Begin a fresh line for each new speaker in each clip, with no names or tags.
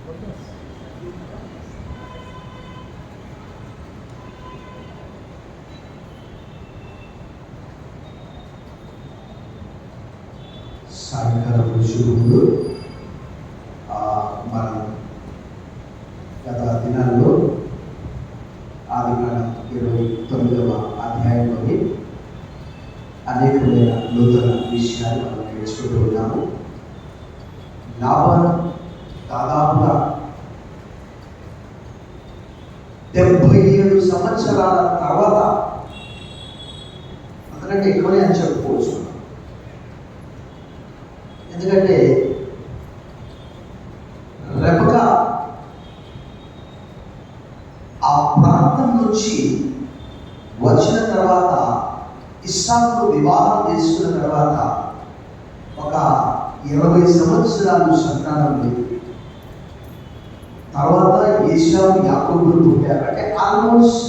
సాయంకాల పురుషుడు మనం గత దినాల్లో ఆదికాండం 29వ అధ్యాయంలోని అనేకమైన నూతన విషయాలు మనం నేర్చుకుంటూ ఉన్నాము. లాబాను దాదాపుగా 77 సంవత్సరాల తర్వాత, అంతకంటే ఎక్కువనే అని చెప్పుకోవచ్చు. ఎందుకంటే రెబెకా ఆ ప్రాంతం నుంచి వచ్చిన తర్వాత, ఇస్సాకును వివాహం చేసుకున్న తర్వాత ఒక 20 సంవత్సరాలు సంతానం లేదు. తర్వాత ఏశావు యాకోబులు పుట్టారు. అంటే ఆల్మోస్ట్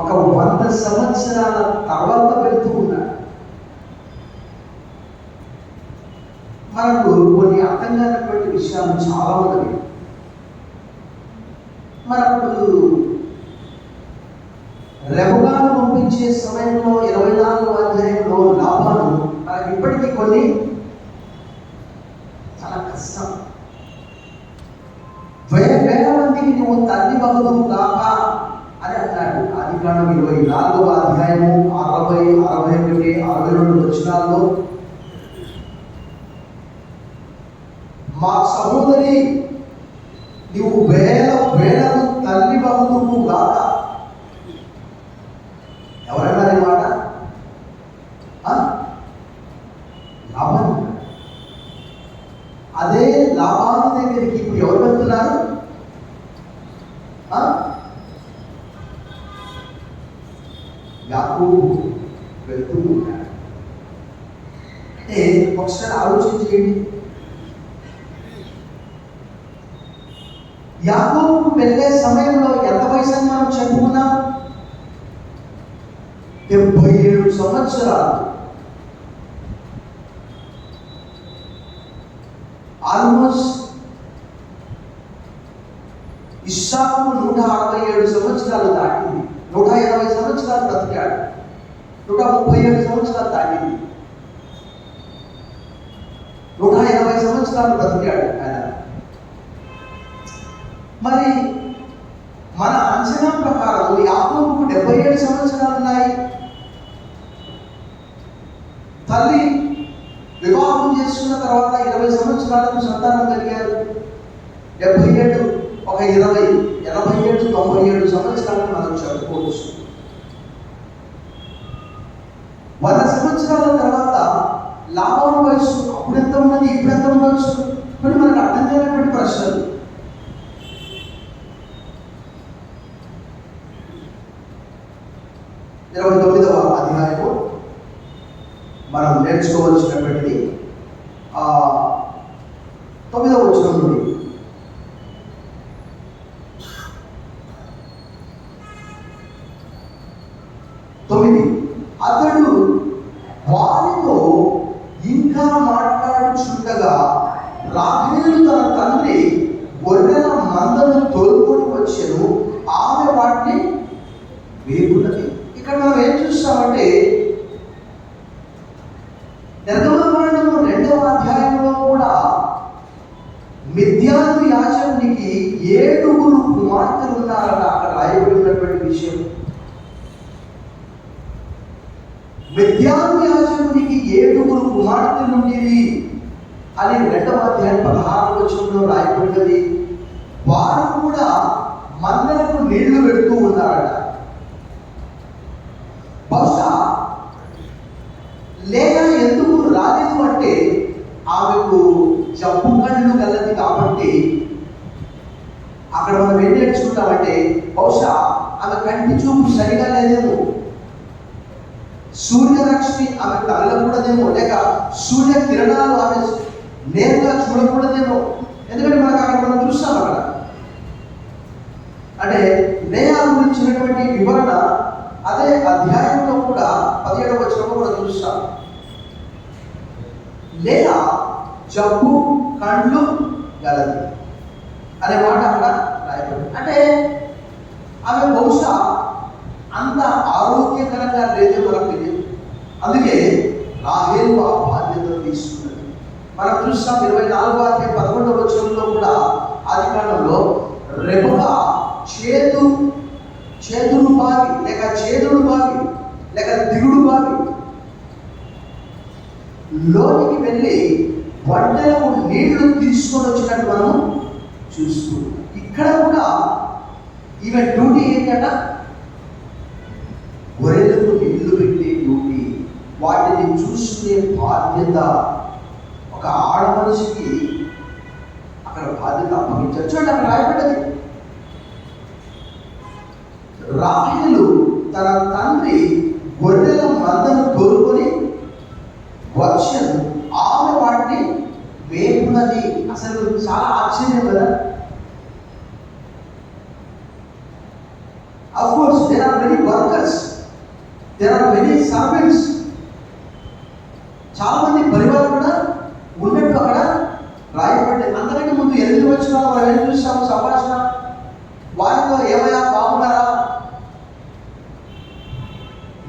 ఒక 100 సంవత్సరాల తర్వాత వెళ్తూ ఉన్నాడు. మనకు కొన్ని అర్థం కానటువంటి విషయాలు చాలా ఉన్నవి. మనప్పుడు రెబెకాను పంపించే సమయంలో 24వ అధ్యాయంలో లాబాను మనకి ఇప్పటికీ కొన్ని చాలా కష్టం. వేల మందికి నువ్వు తల్లి బదులు కాక అని అన్నాడు. ఆదికాండం 24వ అధ్యాయము 60, 61, 62 వచనాల్లో, మా సహోదరి నువ్వు వేలకు తల్లి బదులు కాక. ఎవరన్నారు మాట? లాబాను. అదే లాబాను దగ్గరికి ఇప్పుడు ఎవరు వెళ్తున్నారు? యాకోబు వెళ్తూ ఉన్నాడు. అంటే ఒకసారి ఆలోచించేయండి. యాకోబు వెళ్ళే సమయంలో ఎంత వయసు అని మనం చెప్పుకున్నాం? 77 సంవత్సరాలు. ఆల్మోస్ట్ ఇస్సాకు 167 సంవత్సరాలు దాటింది. 180 సంవత్సరాలు బ్రతికాడు. 137 సంవత్సరాలు దాటింది. 180 సంవత్సరాలు బ్రతికాడు ఆయన. మరి మన అంచనా ప్రకారం యాకోబుకు 77 సంవత్సరాలు ఉన్నాయి. తల్లి వివాహం చేసుకున్న తర్వాత 20 సంవత్సరాలకు సంతానం కలిగారు. 77, ఒక 20, 87, 97 సంవత్సరాలను మనం చెప్పుకోవచ్చు. 100 సంవత్సరాల తర్వాత లాబాను వయసు అప్పుడు ఎంత ఉన్నది, ఇప్పుడు ఎంత ఉండవచ్చు? కొన్ని మనకు అర్థం కానటువంటి ప్రశ్నలు. ఇరవై 29వ అధ్యాయము మనం నేర్చుకోవలసినటువంటిది 9వ వచనం నుండి. అతడు వారితో ఇంకా మాట్లాడుచుండగా రాహేలు తన తండ్రి గొర్రెల మందను తోలుకొని వచ్చెను. ఆమె వాటిని వేగున్నది. ఇక్కడ మనం ఏం చూస్తామంటే, నిర్గమకాండము 2వ అధ్యాయంలో కూడా మిద్యాను యాజకునికి 7 కుమార్తెలు ఉన్నారట. అక్కడ రాయబడి ఉన్నటువంటి విషయం. మిద్యాను యాజకునికి 7 కుమార్తెలు ఉండేవి అని 2వ అధ్యాయం 16వ వచనంలో రాయబడినది. వారు కూడా మందలకు నీళ్లు పెడుతూ ఉన్నారట. బహుశా లేక ఎందుకు రాలేదు అంటే, ఆమెకు జబ్బు కళ్ళు గలది కాబట్టి అక్కడ మనం ఏం నేర్చుకుంటామంటే, బహుశా ఆమె కంటి చూపు సరిగా లేదేమో, సూర్యరశ్మి ఆమె తగలకూడదేమో, లేక సూర్య కిరణాలు ఆమె నేరుగా చూడకూడదేమో. ఎందుకంటే మనకు అక్కడ మనం చూస్తాం. అక్కడ అంటే లేయా గురించినటువంటి వివరణ అదే అధ్యాయంలో కూడా 17వ వచనంలో కూడా చూస్తాం. లేయా జబ్బు కళ్ళు గలది. అనే మాట అక్కడ రాయబడింది. అంటే ఆమె బహుశా అంత ఆరోగ్యకరంగా లేదు మనకు తెలియదు. అందుకే రాహేలు ఆ బాధ్యతను తీసుకున్నది. మనం చూస్తాం 24వ అధ్యాయం 11వ వచనంలో కూడా ఆదికాండంలో రెబెకా చేదుడు బావి లేక దిగుడు బావి లోనికి వెళ్ళి వంటలకు నీళ్లు తీసుకొని వచ్చినట్టు మనం చూస్తున్నాం. ఇక్కడ కూడా ఈమె డ్యూటీ ఏంటంట? గొర్రెలకు నీళ్లు పెట్టే డ్యూటీ, వాటిని చూసుకునే బాధ్యత ఒక ఆడ మనిషికి అక్కడ బాధ్యత అప్పగించారు. చూడండి అక్కడ రాయబడ్డది, రాహేలు తన తండ్రి గొర్రెల మందను తోలుకొని వచ్చాను, ఆమె వాటిని వేపున్నది. అసలు చాలా ఆశ్చర్యం కదా. Of course, there are many workers, there are many servants. చాలా మంది పరివారం కూడా ఉన్నట్టు అక్కడ రాయబడ్డది. అంతకంటే ముందు 8 వచనాలు మనం ఏం చూసాము? సంభాషణ. వారితో ఏమయ్యా బాగున్నారా?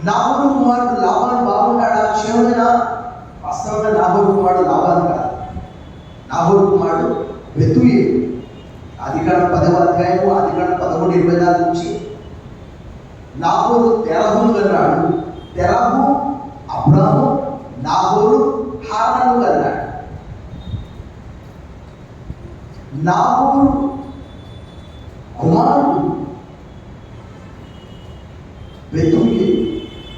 నాహోరు కుమారుడు లాబాను బాగున్నాడా? క్షేమమేనా? వాస్తవంగా నాహోరు కుమారుడు లాబాను కాదు, నాహోరు కుమారుడు బెతూయేలు. ఆదికాండం 10వ అధ్యాయము ఆదికాండం 11:24 నుంచి నాహోరు తెరహును కన్నాడు, తెరహు అబ్రాము, నాహోరు హారాను కన్నాడు. నాహోరు కుమారుడు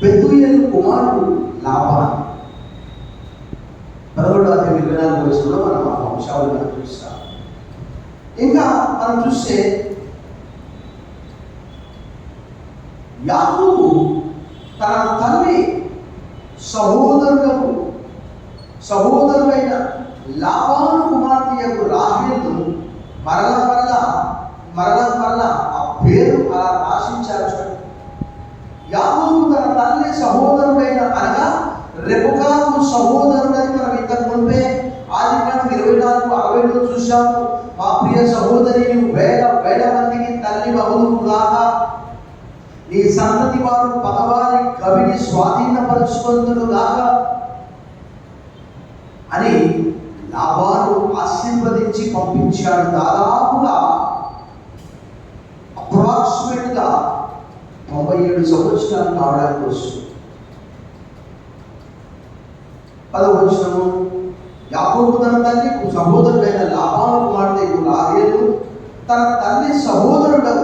బెతూయేలు కుమారుడు లాబాను. 11వ అధ్యాయం 24వ వచనంలో మనం ఆ వంశావళిని చూస్తాం. ఇంకా మనం చూస్తే యాకోబు తన తల్లి సహోదరుడైన లాబాను కుమార్తె యొక్క రాహేలును మరలా ఆ పేరు అలా రాసించారు. యాకోబు తన తల్లి సహోదరుడైన అనగా రెబెకాకు సహోదరుడని మనం ఇంతకు ముందే ఆదికాండం 24:60 చూశాము. మా ప్రియ సహోదరి, నువ్వు వేల మందికి తల్లి బహుదుగాక, నీ సంతతి వారు పగవారి కవిని స్వాధీనపరుచుకొందురుగాక అని లాబాను ఆశీర్వదించి పంపించాడు. దాదాపుగా అప్రాక్సిమేట్గా 97 సంవత్సరాలు కావడానికి వస్తుంది. 10వ వచనము, యాకోబు తన తల్లి సహోదరుడైన లాబాను కుమార్తె రాహేలు తన తల్లి సహోదరుడు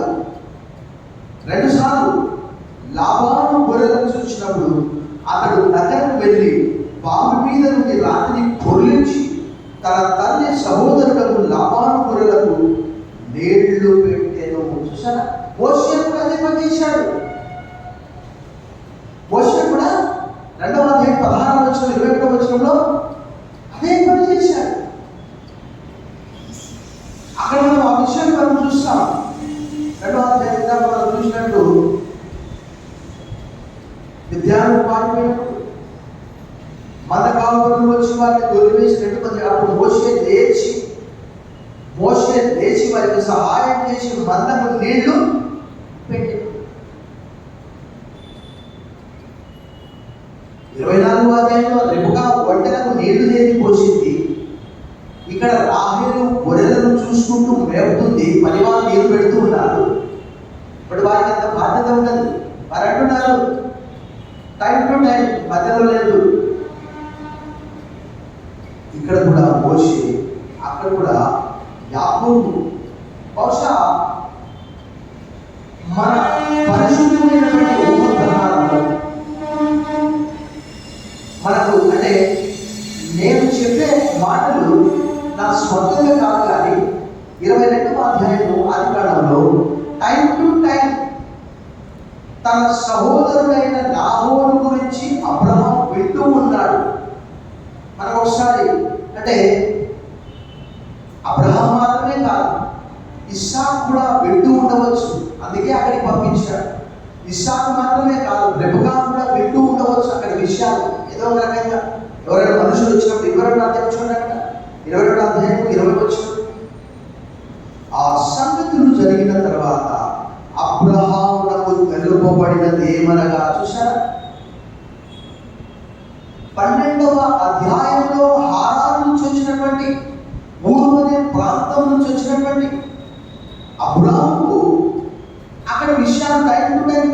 2 సార్లు లాబాను గొర్రెలను చూసినప్పుడు అతడు నగరకు వెళ్ళి బావి మీద నుండి రాత్రిని పొర్లించి తన తల్లి సహోదరుడు లాబాను గొర్రెలకు నీళ్లు పెట్టెను. చూసారా? మోషే కూడా అదే పని చేశాడు. మోషే కూడా 2వ అధ్యాయం 16వ వచనం 21వ వచనంలో అదే పని చేశాడు. అక్కడ మనం ఆ విషయాన్ని మనం చూస్తాం. 2వ అధ్యాయం మనం చూసినట్టు విద్యార్థులు పారిపోయినప్పుడు మంద కావులు వచ్చి వారిని తొలివేసినట్టు అప్పుడు మోషే లేచి వారికి సహాయం చేసి మందకు నీళ్లు పెట్టి 24వ అధ్యాయంలో రెబెకా ఒంటెలకు నీళ్లు చేసి పోసింది. ఇక్కడ రాహేలు గొర్రెలను చూసుకుంటూ మేపుతుంది, పనివారు నీళ్లు పెడుతూ ఉన్నారు. ఇప్పుడు వారికి అంత బాధ్యత ఉండదు. వారు అంటున్నారు టైం టు టైం, మధ్యలో లేదు. ఇక్కడ కూడా మోషే, అక్కడ కూడా యాకోబు. బహుశా మన పరిశుద్ధమైనటువంటి ఉపగ్రహాలను మనకు, అంటే నేను చెప్పే మాటలు నా స్వంతంగా కాదు, కానీ 22వ అధ్యాయము ఆదికాండంలో టైం టు టైం తన సహోదరుడైన నాహోరు గురించి అబ్రహాం వింటూ ఉన్నాడు. మనకు ఒకసారి అంటే అబ్రహాం మాత్రమే కాదు, ఇస్సాకు కూడా వింటూ ఉండవచ్చు, అందుకే అక్కడికి పంపించాడు. ఇస్సాకు మాత్రమే కాదు, రెబెకా కూడా వింటూ ఉండవచ్చు అక్కడ విషయాలు. ఏదో ఒక రకంగా ఎవరైనా మనుషులు వచ్చినప్పుడు 22వ అధ్యాయం చూడండి, 22వ అధ్యాయం 20 వచనం, ఆ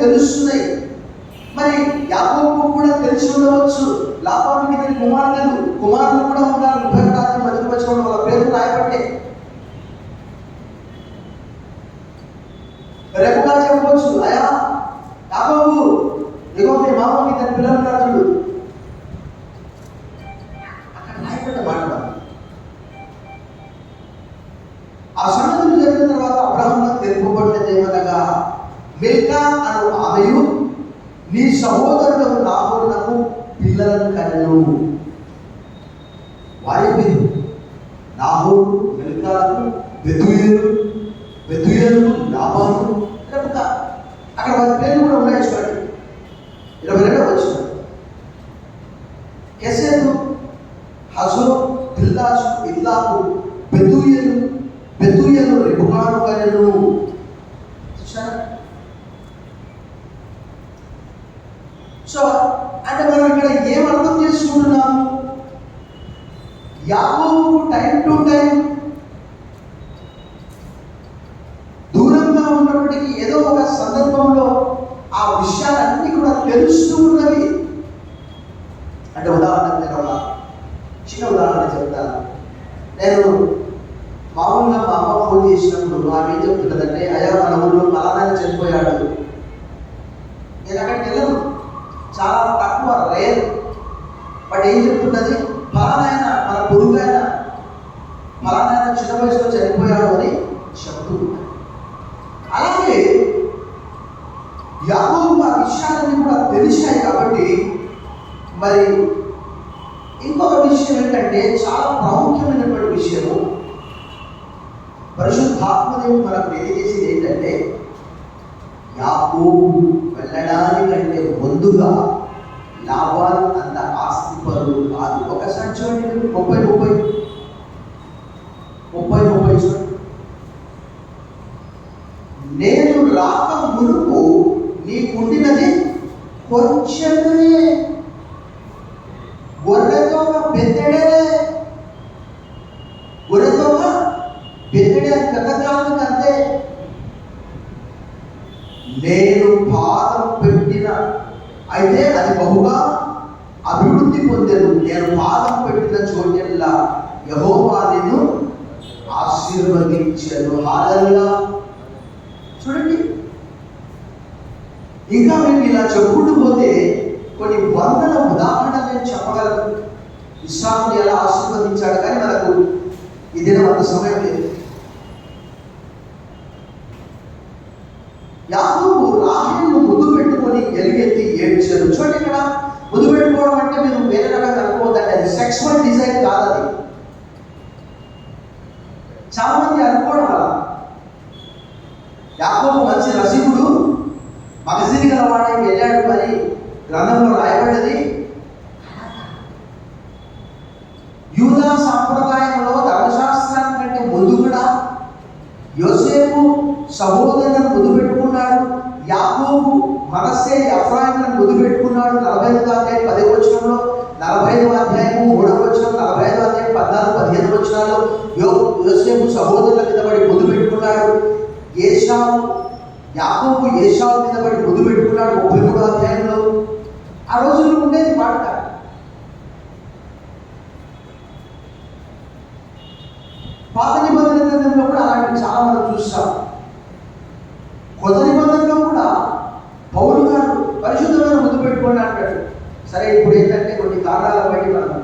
తెలుస్తున్నాయి. మరి యాకోబుకు కూడా తెలిసి ఉండవచ్చు, లాబానుకి ఇద్దరు కుమారులు కూడా ఉన్నారు. 31 మొదటి వచనంలో వాళ్ళ పేర్లు రాయబట్టే. రెబెకా చెప్పవచ్చు, అయా యాకోబు, ఇగో మీ మామకి ఇద్దరు పిల్లలు ఉన్నారు చూడు. అక్కడ రాయబడ్డ మాట. ఆ సంగతులు జరిగిన తర్వాత అబ్రహాముకు తెలుపబడినది ఏమనగా, మిల్కా అను ఆమెయు నీ సహోదరుడు నాహోరునకు పిల్లలను కనెను. వారి పేరు నాహోరు, మిల్కాలకు, బెతూయేలు, లాబాను, రెబెకా. అక్కడ వారి పేర్లు కూడా ఉన్నాయి చూడండి. 22వ వచనం. కెసెదు, హజో, పిల్లాసు, ఇల్లాకు, బెతూయేలు రెబెకాను కనెను. చూసారా? సో అంటే మనం ఇక్కడ ఏం అర్థం చేసుకుంటున్నాము? యాకోబు టైం టు టైం దూరంగా ఉన్నప్పటికీ ఏదో ఒక సందర్భంలో ఆ విషయాలన్నీ కూడా తెలుస్తూ ఉన్నవి. అంటే ఉదాహరణకు నేను ఒక చిన్న ఉదాహరణ చెప్తాను. నేను మామూలుగా మా అమ్మ ఫోన్ చేసినప్పుడు ఆమె ఏం చెప్తున్నదంటే, అయ్యా మన ఊళ్ళో పలానా చనిపోయాడు. నేను అక్కడికి వెళ్ళను, చాలా తక్కువ, రేర్. బట్ ఏం చెప్తున్నది, ఫలానాయన మన పొరుగైన ఫలానాయన చిన్న వయసులో చనిపోయాడు అని చెప్తూ ఉంటాడు. అలాగే యాకోబు ఆ విషయాలన్నీ కూడా తెలిసాయి కాబట్టి, మరి ఇంకొక విషయం ఏంటంటే, చాలా ప్రాముఖ్యమైనటువంటి విషయము, పరిశుద్ధాత్మదేవుడు మనకు తెలియజేసేది ఏంటంటే, యాకోబు వెళ్ళడానికంటే ముందుగా లాబాను అంత ఆస్తిపరుడు కాదు. ఒకసారి చూడండి, 30 చూడండి. నేను రాక మునుపు నీకుండినది కొంచెమే, గొర్రెతో బెత్తడే కథకాలం అంతే. నేను పాదం పెట్టిన, అయితే అది బహుగా అభివృద్ధి పొందెను. నేను పాదం పెట్టిన చోటెల్లా యెహోవా నిన్ను ఆశీర్వదించెను. హల్లెలూయా. చూడండి, ఇంకా మేము ఇలా చెప్పుకుంటూ పోతే కొన్ని వందల ఉదాహరణలు నేను చెప్పగలను. ఇస్సాకుని ఎలా ఆశీర్వదించాడు, కానీ మనకు ఇదే అంత సమయం లేదు. యాకోబు రాహేలును ముద్దు పెట్టుకొని ఎలుగెత్తి ఏడ్చారు. చూడండి, ఇక్కడ ముద్దు పెట్టుకోవడం అంటే మీరు వేరే రకంగా అనుకోవద్దండి, అది సెక్సువల్ డిజైన్ కాదు. అది చాలా మంది అనుకోవడం వల్ల యాకోబు మంచి రసికుడు, మగసిరి గలవాడే వెళ్ళాడు అని గ్రంథంలో రాయబడ్డది. యూదా సాంప్రదాయంలో ధర్మశాస్త్రాన్ని కంటే ముందు కూడా యోసేపు సహోదరులను ముద్దు పెట్టుకున్నాడు. యాకోబు మనస్సే ఎఫ్రాయిములను ముద్దు పెట్టుకున్నాడు. 45వ అధ్యాయం 10వ వచనంలో, 45వ అధ్యాయము 3వ వచనం, 45వ అధ్యాయం 14, 15 వచనాల్లో యోసేపు సహోదరుల మీద పడి ముద్దు పెట్టుకున్నాడు. యాకోబు ఏశావు మీద పడి ముద్దు పెట్టుకున్నాడు 33వ అధ్యాయంలో. ఆ రోజుల్లో ఉండేది మాట. పాత నిబంధన గ్రంథంలో కూడా అలాంటి చాలా మనం చూస్తాం. కొత్త నిబంధనలో కూడా పౌలు గారు పరిశుద్ధమైన ముద్దు పెట్టుకోండి అంటాడు. సరే, ఇప్పుడు ఏంటంటే కొన్ని కారణాల బట్టి మనం,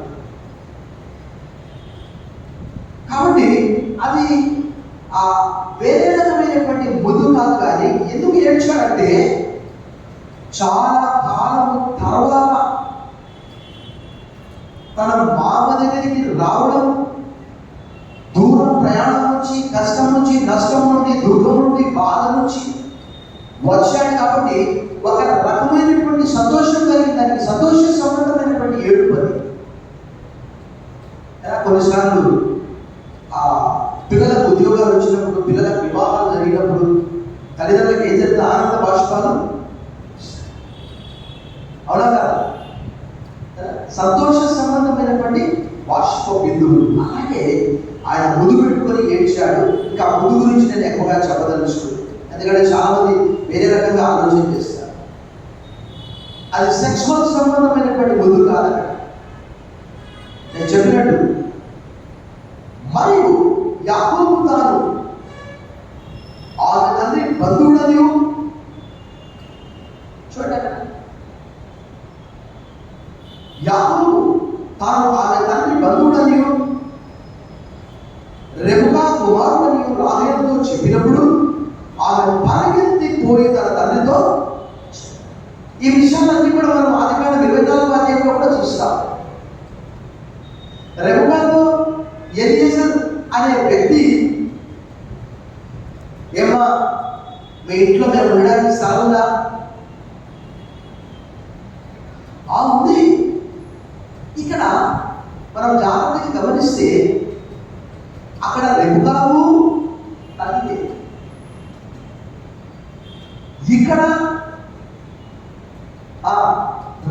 కాబట్టి అది ఆ వేరే రకమైనటువంటి ముద్దు కాదు. కానీ ఎందుకు ఏడ్చాడంటే, చాలా కాలం తర్వాత తన మామ దగ్గరికి రావడం, దూరం ప్రయాణం నుంచి, కష్టం నుంచి, నష్టం నుండి, దుఃఖం నుండి, బాధ నుంచి వచ్చాడు. కాబట్టి ఒక రకమైనటువంటి సంతోషం కలిగిందానికి సంతోష సంబంధమైనటువంటి ఏడుపు అది. కొన్నిసార్లు ఆ పిల్లలకు ఉద్యోగాలు వచ్చినప్పుడు, పిల్లలకు వివాహాలు జరిగినప్పుడు తల్లిదండ్రులకు ఏం జరిగితే ఆనంద బాష్పాలు, అవునా కదా, సంతోష సంబంధమైనటువంటి బాష్ప బిందువులు. అలాగే ఆయన ముద్దు పెట్టుకొని ఏడ్చాడు. ఇంకా ముద్దు గురించి నేను ఎక్కువగా చెప్పదలుచుకున్నాను, ఎందుకంటే చాలా మంది వేరే రకంగా ఆలోచన చేస్తారు. అది సెక్సువల్ సంబంధమైనటువంటి ముద్దు కాదు అక్కడ నేను చెప్పినట్టు. మరియు యాకోబు తాను ఆమె తండ్రి బంధువుడని చూడండి, యాకోబు తాను ఆమె తండ్రి బంధువుడని రెబెకా కుమారుడని రాహేలుతో చెప్పినప్పుడు ఆమె పరిగెత్తి పోయి తన తండ్రితో. ఈ విషయాలన్నీ కూడా మనం ఆదికాండం 24వ అధ్యాయంలో కూడా చూస్తాం. రెబెకాతో ఎలియెజర్ అనే వ్యక్తి, ఏమా మీ ఇంట్లో మేము ఉండడానికి స్థలం ఉందా? ఉంది. ఇక్కడ మనం జాగ్రత్తగా గమనిస్తే అక్కడ రెబెకాకు తల్లి, ఇక్కడ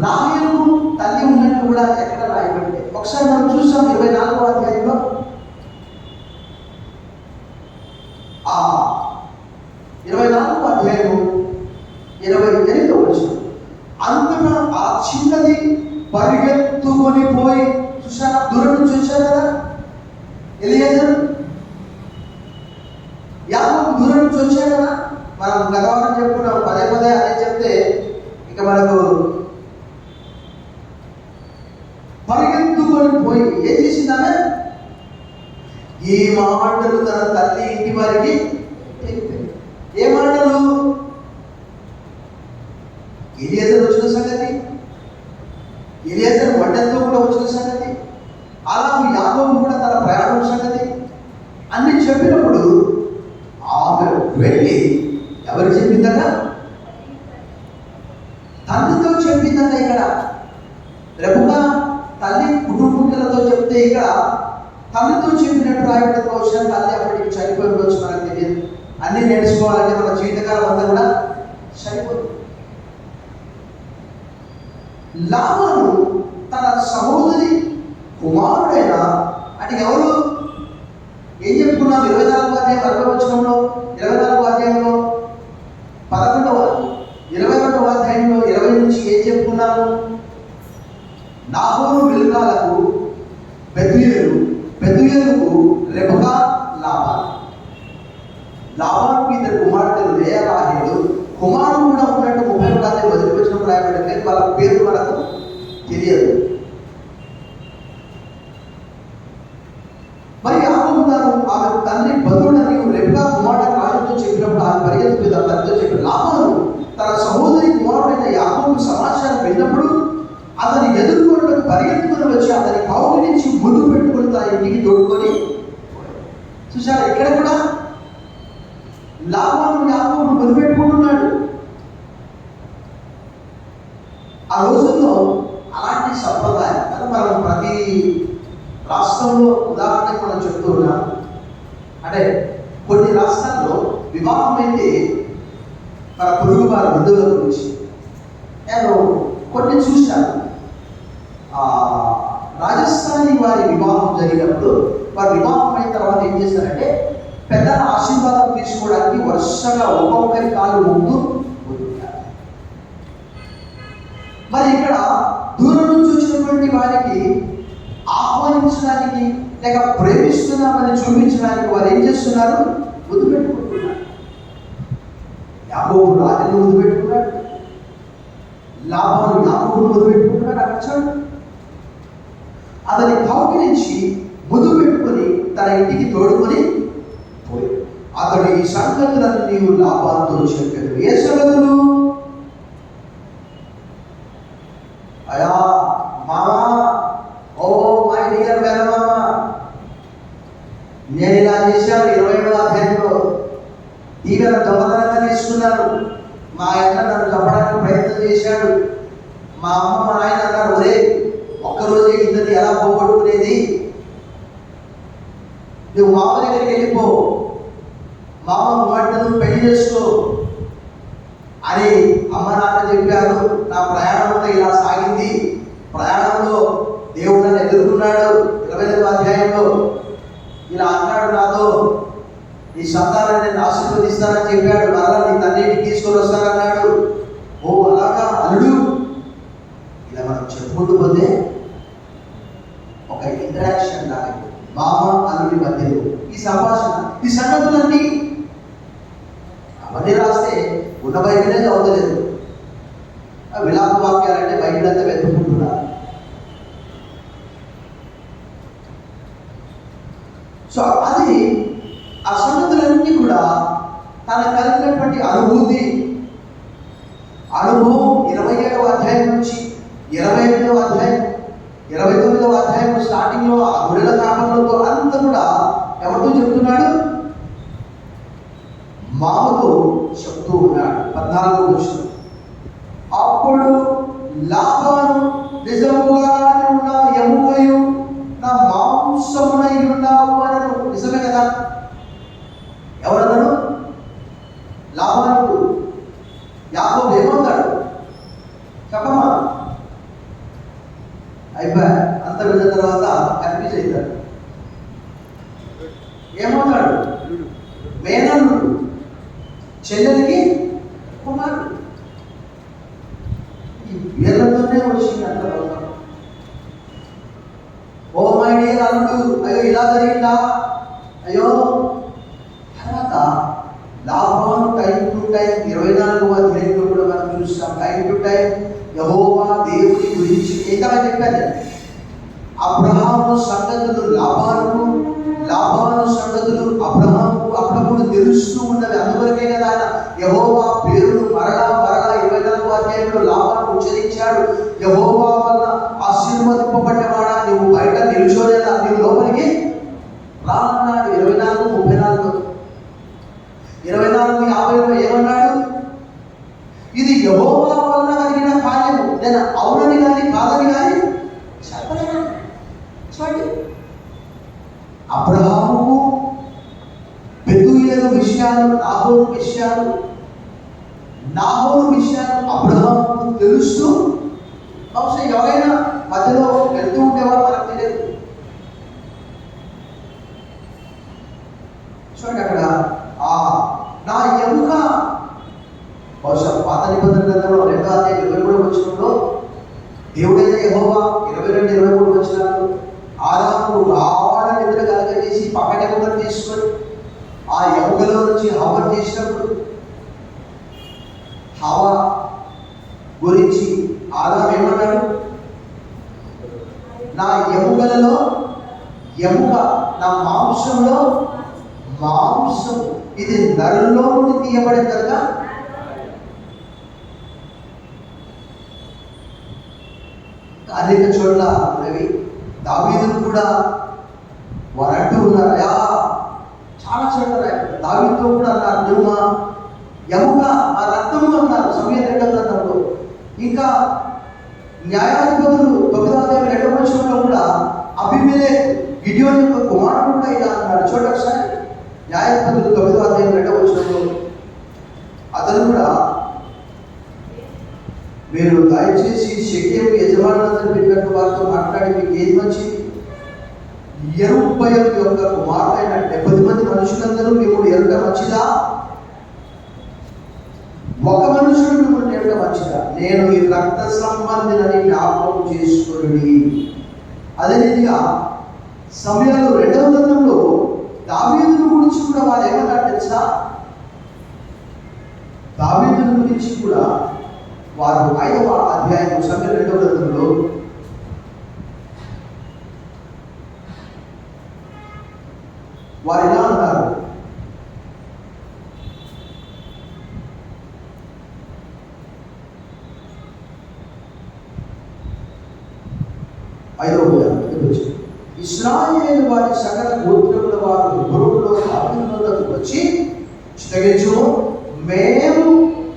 రాహేలుకు తల్లి ఉన్నట్టు కూడా ఎక్కడ రాయబడింది. ఒకసారి మనం చూసాం 24వ అధ్యాయంలో 24వ అధ్యాయము 28వ వచనం. అంతటా ఆ చిన్నది పరిగెత్తుకొని పోయి, చూసారా, దూరం నుంచి చూశారు కదా ఎలియెజర్, యాకోబు దూరం నుంచి వచ్చాడు కదా. మనం గతవారం చెప్పుకున్నాం, పదే పదే అదే చెప్తే ఇక మనకు పరిగెత్తుకొని పోయి ఏం చేసిందామె? ఈ మాటలు తన తల్లి ఇంటి వారికి. ఏ మాటలు? ఎలియెజర్ వచ్చిన సంగతి, ఎలియెజర్ వడ్డంతో కూడా వచ్చిన సంగతి, అలాగే యాకోబు కూడా తన ప్రయాణం సంగతి అన్ని చెప్పినప్పుడు ఆమె వెళ్ళి ఎవరు చెప్పిందట? తండ్రితో చెప్పిందట. ఇక్కడ రెబెకా తల్లి కుటుంబీకులతో చెప్తే ఇక్కడ తండ్రితో చెప్పినట్టు రాయబడిన విషయం. తల్లి అప్పటికి చనిపోయి ఉండొచ్చు, మనకు తెలియదు. అన్ని నేర్చుకోవాలంటే మన జీవితకాలం అంతా కూడా సరిపోతుంది. లాబాను తన సహోదరి కుమారుడైన, అంటే ఎవరు ఏం చెప్పుకున్నాం? 24వ అధ్యాయం 20వ వచనంలో, 24వ అధ్యాయంలో 22వ అధ్యాయంలో 20 నుంచి ఏం చెప్పుకున్నాము? నాహోరు మిల్కాలకు బెతూయేలు, బెతూయేలుకు రెబెకా, లాబానుకు ఇద్దరు కుమార్తెలు లేయా, రాహేలు. కుమారుడు కూడా ఉన్నట్టు 31వ అధ్యాయం మొదటి వచనంలో రాయబడింది. వాళ్ళ పేరు మనకు తెలియదు. మరి యాకోబు తాను ఆమె తండ్రి బంధువుడని రెబెకా కుమారుడు రాజుతో చెప్పినప్పుడు ఆమె పరిగెత్తి తండ్రితో చెప్పిన. లాబాను తన సహోదరి కుమారుడైన యాకోబు సమాచారం విన్నప్పుడు అతని ఎదుర్కొనడానికి పరిగెత్తుకుని వచ్చి అతని కౌలు నుంచి ముద్దు పెట్టుకుని తన ఇంటికి తోడుకొని. చూసారా, ఇక్కడ కూడా లాబాను యాకోబును ముద్దు పెట్టుకుంటున్నాడు. ఆ రోజుల్లో అలాంటి సంప్రదాయం కదా. మనం ప్రతి రాష్ట్రంలో ఉదాహరణకు మనం చెప్తూ ఉన్నాం. అంటే కొన్ని రాష్ట్రాల్లో వివాహం అయితే మన పొరుగు వారి బంధువుల గురించి నేను కొన్ని చూశాను. రాజస్థానీ వారి వివాహం జరిగినప్పుడు వారి వివాహం అయిన తర్వాత ఏం చేశారంటే పెద్దల ఆశీర్వాదం తీసుకోవడానికి వరుసగా ఒక్కొక్కరి కాలు ముందు వదులుతారు. మరి ఇక్కడ దూరం నుంచి వచ్చినటువంటి వారికి ఆహ్వానించడానికి లేక ప్రేమిస్తున్నామని చూపించడానికి వారు ఏం చేస్తున్నారు? ముద్దు పెట్టుకుంటున్నారు. యాకోబు రాజును ముద్దు పెట్టుకున్నాడు, లాబాను యాకోబును ముద్దు పెట్టుకుంటున్నాడు. అక్కడ చూడండి, అతని కౌకి నుంచి ముద్దు పెట్టుకొని తన ఇంటికి తోడుకొని పోయి అతడు ఈ సంగతులను నీవు లాబానుతో చెప్పాడు. ఏ సంగతులు? అయా మామా, ఓ మై డియర్ మేనమామ, నేను ఇలా చేశాను. 27వ అధ్యాయంలో ఈగ దొంగతనంగా తీసుకున్నాను. మా ఆయన నన్ను చంపడానికి ప్రయత్నం చేశాడు. మా అమ్మ మా నాయన అన్నాడు, ఒరే ఒక్కరోజే ఇద్దరిని ఎలా పోగొట్టుకునేది, నువ్వు మామ దగ్గరికి వెళ్ళిపో, మామ కుమార్తెను పెళ్లి చేసుకో అని అమ్మ నాన్న చెప్పారు. నా ప్రయాణం అంతా ఇలా సాగింది. ప్రయాణంలో దేవుడు నన్ను ఎదుర్కొన్నాడు. 20వ అధ్యాయంలో ఇలా అన్నాడు, నాతో నీ సంతానాన్ని నేను ఆశీర్వదిస్తానని చెప్పాడు. మరలా నీ తండ్రిని తీసుకొని వస్తానన్నాడు. ఓ అలాగా అల్లుడు, అన్నదమ్ముల మధ్యలో ఈ సంభాషణ, ఈ సంగతులన్నీ అవన్నీ రాస్తే ఉన్న బైబిలే చదవలేదు. విలాప వాక్యాలంటే బైబిల్ అంతా వెతుకుంటున్నారు. సో అది ఆ సంగతులన్నీ కూడా తనకు కలిగినటువంటి అనుభవం 27వ అధ్యాయం నుంచి 28వ అధ్యాయం 29వ అధ్యాయం స్టార్టింగ్లో ఆ గొర్రెల కాపరులతో అంతా కూడా ఎవరితో చెప్తున్నాడు? మామతో చెప్తూ ఉన్నాడు. 14వ వచనం, అప్పుడు లాబాను నిజముగానే ఉన్న ఎముకయు నా మాంసమునై ఉన్నావు అనను. నిజమే కదా? ఎవరన్నాడు? లాబానుడు. యాకోబు ఏమవుతాడు చెప్పమ్మా? అయిపోయా అంత వెళ్ళిన తర్వాత కన్ఫ్యూజ్ అవుతాడు. ఏమవుతాడు? మేనల్లుడు, చెల్లెలికి కుమారుడు. ఈ వీళ్ళతోనే వచ్చింది అంత రోగం. ఓ మై డియర్ అల్లుడు, అయ్యో ఇలా జరిగిందా, అయ్యో. తర్వాత లాభాను టైం టు టైం 24వ అధ్యాయంలో కూడా మనం చూస్తాం. టైం టు టైం యెహోవా దేవుని గురించి ఏకగా చెప్పారు. అబ్రహాము సంగతులు లాబాను సంగతులు అబ్రహాముకు అప్పుడప్పుడు తెలుస్తూ ఉన్నది. అందువరకే కదా ఆయన యెహోవా పేరును మరలా 24వ అధ్యాయంలో లాబాను ఉచ్చరించాడు. యెహోవా వల్ల ఆశీర్వదింపబడ్డవాడా, నువ్వు బయట నిలుచోలేదా, నువ్వు లోపలికి రా అన్నాడు. 24:34 24:50 ఏమన్నాడు? ఇది యెహోవా వలన కలిగిన కార్యము, నేను అవునని కానీ కాదని కానీ చెప్పలేను. చూడండి, అబ్రహాముకు బెతూయేలు విషయాలు, నాహోరు విషయాలు అబ్రహాముకు తెలుస్తూ, బహుశా ఎవరైనా మధ్యలో వెళ్తూ ఉండేవారు మనకు తెలియదు. చూడండి అక్కడ నా ఎముక, బహుశా పాత నిబంధన గ్రంథంలో 2వ అధ్యాయం 23వ వచనంలో దేవుడైన యెహోవా 22-23 వచనాలు ఆదాము గాఢ నిద్ర కలగజేసి పక్కన ఎముకను తీసుకొని ఆ ఎముకలో నుంచి హవ్వను చేసినప్పుడు హవ్వ గురించి ఆదాము ఏమన్నాడు? నా ఎముకలలో ఎముక, నా మాంసంలో మాంసం, ఇది నరుల్లో నుండి తీయబడింది కదా. అనేక చోట్ల ఉన్నవి. దావీదును కూడా వారు అంటూ ఉన్నారు, చాలా చోట్ల దావీదుతో కూడా అన్నారు, నువ్వు మా ఎముక, మా రక్తము అన్నారు సమయం 2వ గ్రంథంలో. ఇంకా న్యాయాధిపతులు 9వ అధ్యాయం 2వ వచనంలో కూడా అబీమెలెకు గిడియోను యొక్క కుమారుడు కూడా ఇలా అన్నాడు. చూడండి ఒకసారి, న్యాయాధిపతులు 9వ అధ్యాయం 2వ వచనంలో అతను కూడా, మీరు దయచేసి షెకెము యజమానులందరూ పెట్టినట్టు వారితో మాట్లాడి మీకు ఏది మంచిది? యెరుబ్బయలు యొక్క కుమారుడైన 70 మంది మనుషులందరూ మిమ్మల్ని ఎరుట మంచిదా, ఒక మనుషుడు మిమ్మల్ని ఎరుట మంచిదా? నేను ఈ రక్త సంబంధినని జ్ఞాపకం చేసుకుని. అదే రీతిగా సమయాలు 2వ గ్రంథంలో దావీదును గురించి కూడా వారు ఏమన్నారు తెలుసా? దావీదును గురించి కూడా వారు 5వ అధ్యాయం సమయం 2వ గ్రంథంలో వారు ఎలా అన్నారు? ఇశ్రాయేలు వారి సకల గోత్రముల వారు గురువులో దావీదునకు వచ్చి చిత్తగించు, మేము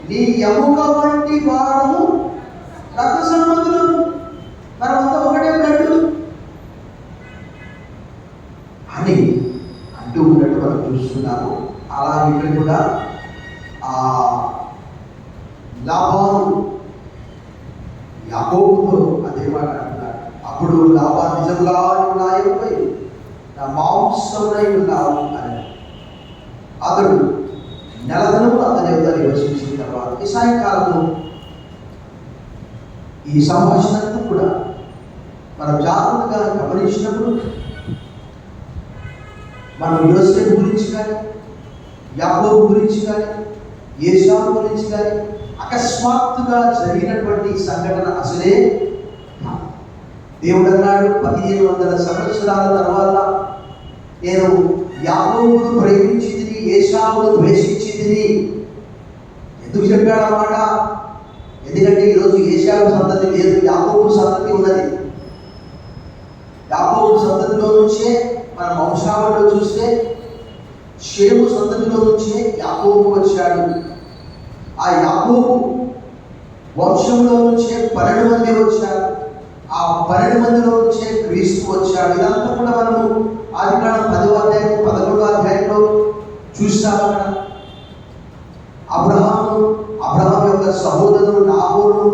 నీ ఎముక వంటి వారము, రక్త సంబంధులు, మనమంతా ఒకటే ఉన్నట్టు అని అంటూ ఉన్నట్టు మనం చూస్తున్నాము. అలాగే ఇక్కడ కూడా లాబాను యాకోబుతో అదే మాట అంటున్నాడు. అప్పుడు లాబాను నిజంగా నా ఎముకై నా మాంసమునై ఉన్నావు అని. అతడు నెలదినము అతని వద్ద నివసించిన తర్వాత ఈ సాయంకాలము ఈ సంభాషణంతా కూడా మనం జాగ్రత్తగా గమనించినప్పుడు మనం యోసేపు గురించి కానీ, యాకోబు గురించి కానీ, ఏశావు గురించి కానీ అకస్మాత్తుగా జరిగినటువంటి సంఘటన అసలే దేవుడు అన్నాడు 1500 సంవత్సరాల తర్వాత నేను యాకోబును ప్రేమించింది, ఏశావును ద్వేషించింది. ఎందుకు చెప్పాడు అన్నమాట? ఎందుకంటే ఈరోజు ఏశావు సంతతి లేదు, యాకోబు సంతతి ఉన్నది. యాకోబు సంతతిలో నుంచే మన వంశావళిలో చూస్తే షేము సంతతిలో నుంచే యాకోబు వచ్చాడు. ఆ యాకోబు వంశంలో నుంచే 12 మంది వచ్చారు. ఆ 12 మందిలో నుంచే క్రీస్తు వచ్చాడు. ఇదంతా కూడా మనము ఆదికాండం 10వ అధ్యాయం 11వ అధ్యాయంలో చూస్తాం. అక్కడ అబ్రహాం యొక్క సహోదరులు నాహోరు,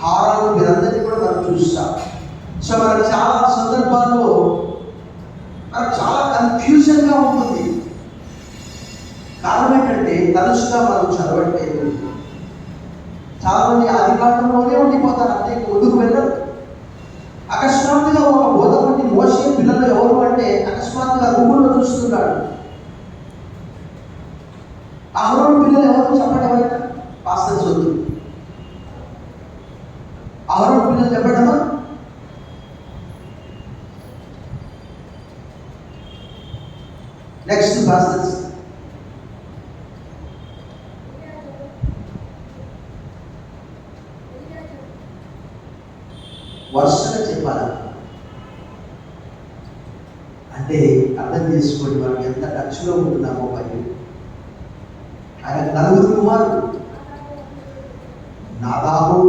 హారాను, వీరందరినీ కూడా మనం చూస్తాం. సో మనకు చాలా సందర్భాల్లో మనకు చాలా కన్ఫ్యూజన్గా ఉంటుంది. కారణం ఏంటంటే తరచుగా మనం చదవట్లేదు. చాలా మంది ఆదికాండంలోనే ఉండిపోతారు, అంతే ముందుకు వెళ్ళరు. అకస్మాత్తుగా ఒక బోధకుడి మోసే పిల్లలు ఎవరు అంటే అకస్మాత్తుగా గూగుల్లో చూస్తున్నాడు. అహరోను పిల్లలు ఎవరు చెప్పడం ఎవరైనా పాస్టర్ చదువు. అహరోను పిల్లలు చెప్పడమా? నెక్స్ట్ పాస్టర్స్ వరుసగా చెప్పాలి అంటే అర్థం చేసుకోండి మనం ఎంత టచ్లో ఉంటున్నామో. బైబిల్ ఆయన 4 కుమారులు, నాదాబు,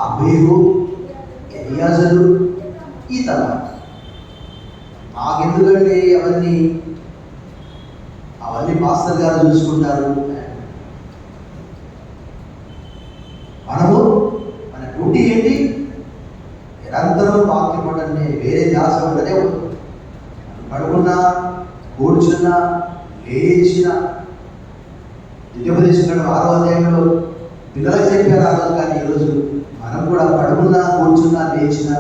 అబీహు, ఎలియాజరు, ఈతమారు. మాకెందుకంటే అవన్నీ మాస్టర్ గారు చూసుకుంటారు. మన డ్యూటీ ఏంటి? నిరంతరం వాక్యం అంటే వేరే ధ్యాస ఉండనే ఉంటుంది. పడుకున్నా, కూర్చున్నా, లేచినా, ద్వితీయోపదేశకాండం 6వ అధ్యాయంలో పిల్లలకు చెప్పారు ఆ రోజు. కానీ ఈరోజు మనం కూడా పడుకున్నా, కూర్చున్నా, లేచినా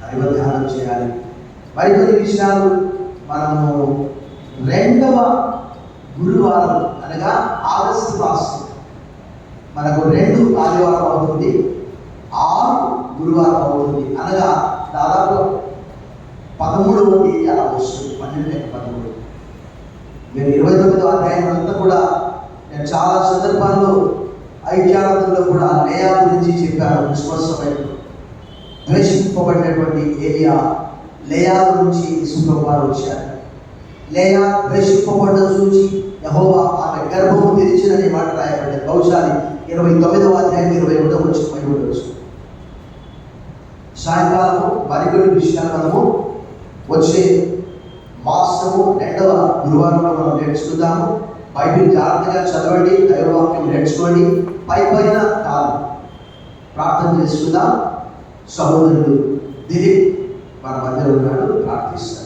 దైవ ధ్యానం చేయాలి. మరికొన్ని విషయాలు మనము 2వ గురువారం అనగా ఆగస్టు మాసం మనకు 2 ఆదివారం అవుతుంది, 6 గురువారం అవుతుంది. అనగా దాదాపు 13వ తేదీ అలా వస్తుంది. 12-13 నేను 29వ అధ్యాయం అంతా కూడా నేను చాలా సందర్భాల్లో ఐక్యారాధనలో కూడా లేయా గురించి చెప్పాను. క్రిస్మస్ సమయంలో ద్వేషింపబడినటువంటి ఏలియా, లేయా గురించి యేసుప్రభువారు వచ్చారు. లేయా ద్వేషింపబడ్డం చూసి యెహోవా ఆమె గర్భము తెరిచినని మాట రాయబడ్డది. బహుశా 29వ అధ్యాయం 21వ వచనం ఉండవచ్చు. సాయంకాలము మరికొన్ని విషయాలు మనము వచ్చే మాసము 2వ గురువారంలో మనం నేర్చుకుందాము. బైబిల్ జాగ్రత్తగా చదవండి, దైవవాక్యం నేర్చుకోండి. పైన కాదు ప్రార్థన చేసుకుందాం. సహోదరుడు దిలీప్ మన మధ్యలో ఉన్నాడు, ప్రార్థిస్తాడు.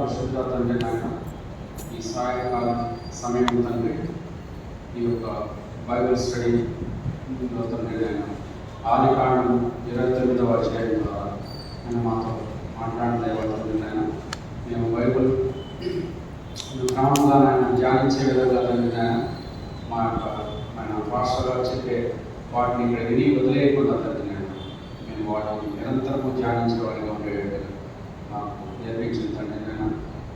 పరిశుద్ధ తండ్రి నాయన, ఈ సాయంకాలం సమయం తండ్రి ఈ యొక్క బైబిల్ స్టడీ తండ్రి నాయన ఆదికాండం 29వ అధ్యాయం ద్వారా నేను మాతో మాట్లాడిన తండ్రి నాయన, మేము బైబిల్ క్రమంగా నాయన ధ్యానించే విధంగా తండ్రి నాయన మా యొక్క ఆయన పాస్టర్ గారు చెప్పే వాటిని ఇక్కడ విని వదిలేయకుండా తండ్రి నాయన మేము వాటిని నిరంతరము ధ్యానించే వారిగా ఉండేది మాకు నేర్పించింది తండ్రి నాయన.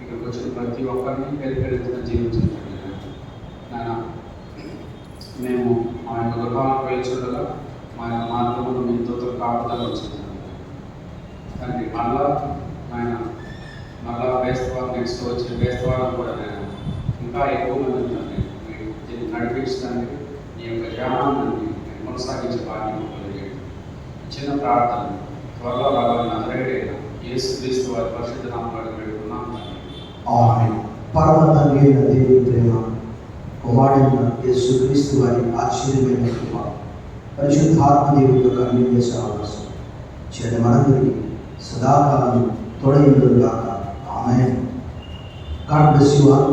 ఇక్కడికి వచ్చిన ప్రతి ఒక్కరిని పేరు జీవించింది నాయన. మేము మా యొక్క గృహాలకు వెళ్ళుండగా మా యొక్క మార్గంలో మీ తోతో కాపుదల వచ్చింది తండ్రి. మళ్ళా బేస్తవారం నెక్స్ట్ వచ్చే బేస్తవారం కూడా నేను ఇంకా ఎక్కువ మంది తండ్రి మీరు దీన్ని నడిపించడానికి ఈ యొక్క ధ్యానాన్ని కొనసాగించే బాధ్యత కలిగేది. చిన్న ప్రార్థన త్వరలో రావాలని నజరేయుడైన యేసుక్రీస్తు వారి పరిశుద్ధ నామములో వేడుకున్నాం తండ్రి.
ఆమేన్. పరమ తండ్రి అయిన దేవుని ప్రేమ, కుమారుడైన యేసుక్రీస్తు వారి ఆశ్చర్యమైన కృప, పరిశుద్ధాత్మ దేవుని యొక్క అన్యోన్య సహవాసం మనందరికీ సదాకాలం తోడైండుగాక. Amen. God bless you all.